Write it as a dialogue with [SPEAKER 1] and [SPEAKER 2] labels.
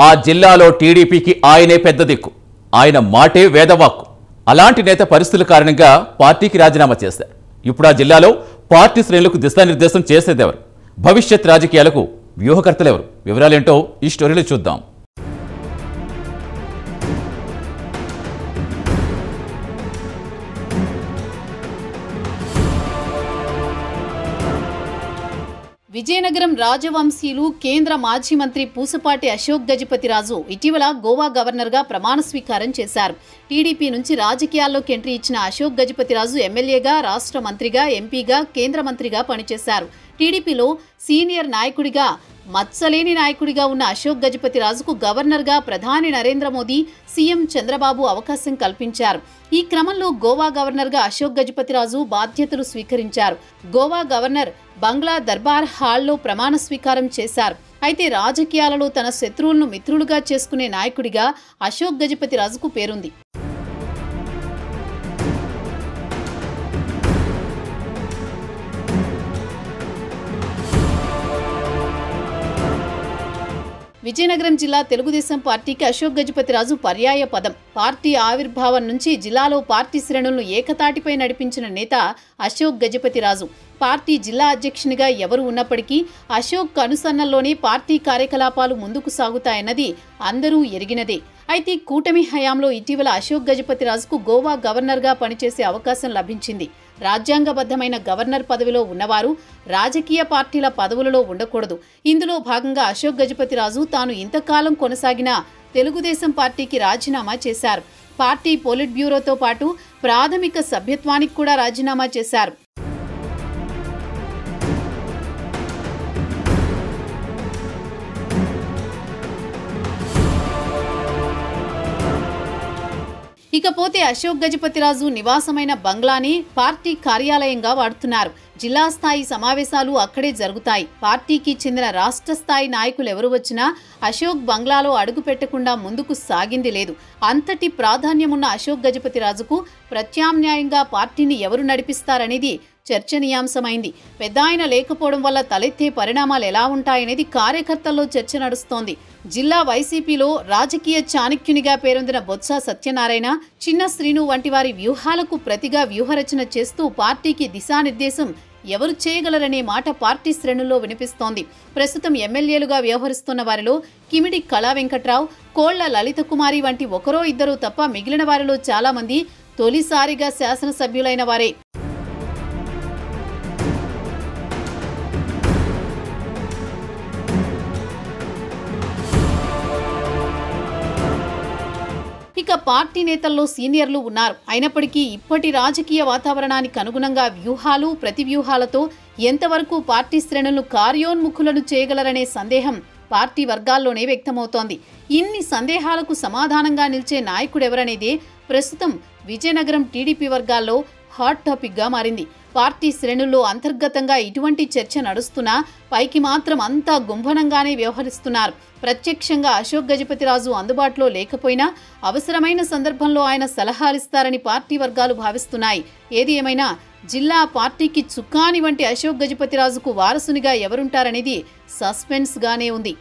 [SPEAKER 1] ఆ జిల్లాలో టీడీపీకి ఆయనే పెద్ద దిక్కు. ఆయన మాటే వేదవాక్కు. అలాంటి నేత పరిస్థితుల కారణంగా పార్టీకి రాజీనామా చేశారు. ఇప్పుడు ఆ జిల్లాలో పార్టీ శ్రేణులకు దిశానిర్దేశం చేసేదెవరు? భవిష్యత్ రాజకీయాలకు వ్యూహకర్తలెవరు? వివరాలేంటో ఈ స్టోరీలో చూద్దాం.
[SPEAKER 2] విజయనగరం రాజవంశీయులు కేంద్ర మాజీ మంత్రి పూసపాటి అశోక్ గజపతిరాజు ఇటీవల గోవా గవర్నర్గా ప్రమాణ స్వీకారం చేశారు. టీడీపీ నుంచి రాజకీయాల్లోకి ఎంట్రీ ఇచ్చిన అశోక్ గజపతిరాజు ఎమ్మెల్యేగా, రాష్ట్ర మంత్రిగా, ఎంపీగా, కేంద్ర మంత్రిగా పనిచేశారు. టీడీపీలో సీనియర్ నాయకుడిగా, మచ్చలేని నాయకుడిగా ఉన్న అశోక్ గజపతిరాజుకు గవర్నర్గా ప్రధాని నరేంద్ర మోదీ, సీఎం చంద్రబాబు అవకాశం కల్పించారు. ఈ క్రమంలో గోవా గవర్నర్గా అశోక్ గజపతిరాజు బాధ్యతలు స్వీకరించారు. గోవా గవర్నర్ బంగ్లా దర్బార్ హాల్లో ప్రమాణ స్వీకారం చేశారు. అయితే రాజకీయాలలో తన శత్రువులను మిత్రులుగా చేసుకునే నాయకుడిగా అశోక్ గజపతిరాజుకు పేరుంది. విజయనగరం జిల్లా తెలుగుదేశం పార్టీకి అశోక్ గజపతిరాజు పర్యాయ పదం. పార్టీ ఆవిర్భావం నుంచి జిల్లాలో పార్టీ శ్రేణులను ఏకతాటిపై నడిపించిన నేత అశోక్ గజపతిరాజు. పార్టీ జిల్లా అధ్యక్షునిగా ఎవరు ఉన్నప్పటికీ అశోక్ అనుసరణలోనే పార్టీ కార్యకలాపాలు ముందుకు సాగుతాయన్నది అందరూ ఎరిగినదే. అయితే కూటమి హయాంలో ఇటీవల అశోక్ గజపతిరాజుకు గోవా గవర్నర్గా పనిచేసే అవకాశం లభించింది. రాజ్యాంగబద్ధమైన గవర్నర్ పదవిలో ఉన్నవారు రాజకీయ పార్టీల పదవులలో ఉండకూడదు. ఇందులో భాగంగా అశోక్ గజపతిరాజు తాను ఇంతకాలం కొనసాగిన తెలుగుదేశం పార్టీకి రాజీనామా చేశారు. పార్టీ పోలిట్ బ్యూరోతో పాటు ప్రాథమిక సభ్యత్వానికి కూడా రాజీనామా చేశారు. ఇకపోతే అశోక్ గజపతిరాజు నివాసమైన బంగ్లాని పార్టీ కార్యాలయంగా వాడుతున్నారు. జిల్లా స్థాయి సమావేశాలు అక్కడే జరుగుతాయి. పార్టీకి చెందిన రాష్ట్ర స్థాయి నాయకులు ఎవరు వచ్చినా అశోక్ బంగ్లాలో అడుగు పెట్టకుండా ముందుకు సాగింది లేదు. అంతటి ప్రాధాన్యమున్న అశోక్ గజపతిరాజుకు ప్రత్యామ్నాయంగా పార్టీని ఎవరు నడిపిస్తారనేది చర్చనీయాంశమైంది. పెద్దాయన లేకపోవడం వల్ల తలెత్తే పరిణామాలు ఎలా ఉంటాయనేది కార్యకర్తల్లో చర్చ నడుస్తోంది. జిల్లా వైసీపీలో రాజకీయ చాణక్యునిగా పేరొందిన బొత్స సత్యనారాయణ, చిన్న శ్రీను వంటి వారి వ్యూహాలకు ప్రతిగా వ్యూహరచన చేస్తూ పార్టీకి దిశానిర్దేశం ఎవరు చేయగలరనే మాట పార్టీ శ్రేణుల్లో వినిపిస్తోంది. ప్రస్తుతం ఎమ్మెల్యేలుగా వ్యవహరిస్తున్న వారిలో కిమిడి కళా వెంకట్రావు, కోళ్ల లలిత కుమారి వంటి ఒకరో ఇద్దరు తప్ప మిగిలిన వారిలో చాలా మంది తొలిసారిగా శాసనసభ్యులైన వారే. ఇక పార్టీ నేతల్లో సీనియర్లు ఉన్నారు. అయినప్పటికీ ఇప్పటి రాజకీయ వాతావరణానికి అనుగుణంగా వ్యూహాలు, ప్రతివ్యూహాలతో ఎంతవరకు పార్టీ శ్రేణులను కార్యోన్ముఖులను చేయగలరనే సందేహం పార్టీ వర్గాల్లోనే వ్యక్తమవుతోంది. ఇన్ని సందేహాలకు సమాధానంగా నిలిచే నాయకుడెవరనేదే ప్రస్తుతం విజయనగరం టీడీపీ వర్గాల్లో హాట్ టాపిక్గా మారింది. పార్టీ శ్రేణుల్లో అంతర్గతంగా ఇటువంటి చర్చ నడుస్తున్నా పైకి మాత్రం అంతా గుంభనంగానే వ్యవహరిస్తున్నారు. ప్రత్యక్షంగా అశోక్ గజపతిరాజు అందుబాటులో లేకపోయినా అవసరమైన సందర్భంలో ఆయన సలహాలిస్తారని పార్టీ వర్గాలు భావిస్తున్నాయి. ఏది ఏమైనా జిల్లా పార్టీకి చుక్కాని వంటి అశోక్ గజపతిరాజుకు వారసునిగా ఎవరుంటారనేది సస్పెన్స్గానే ఉంది.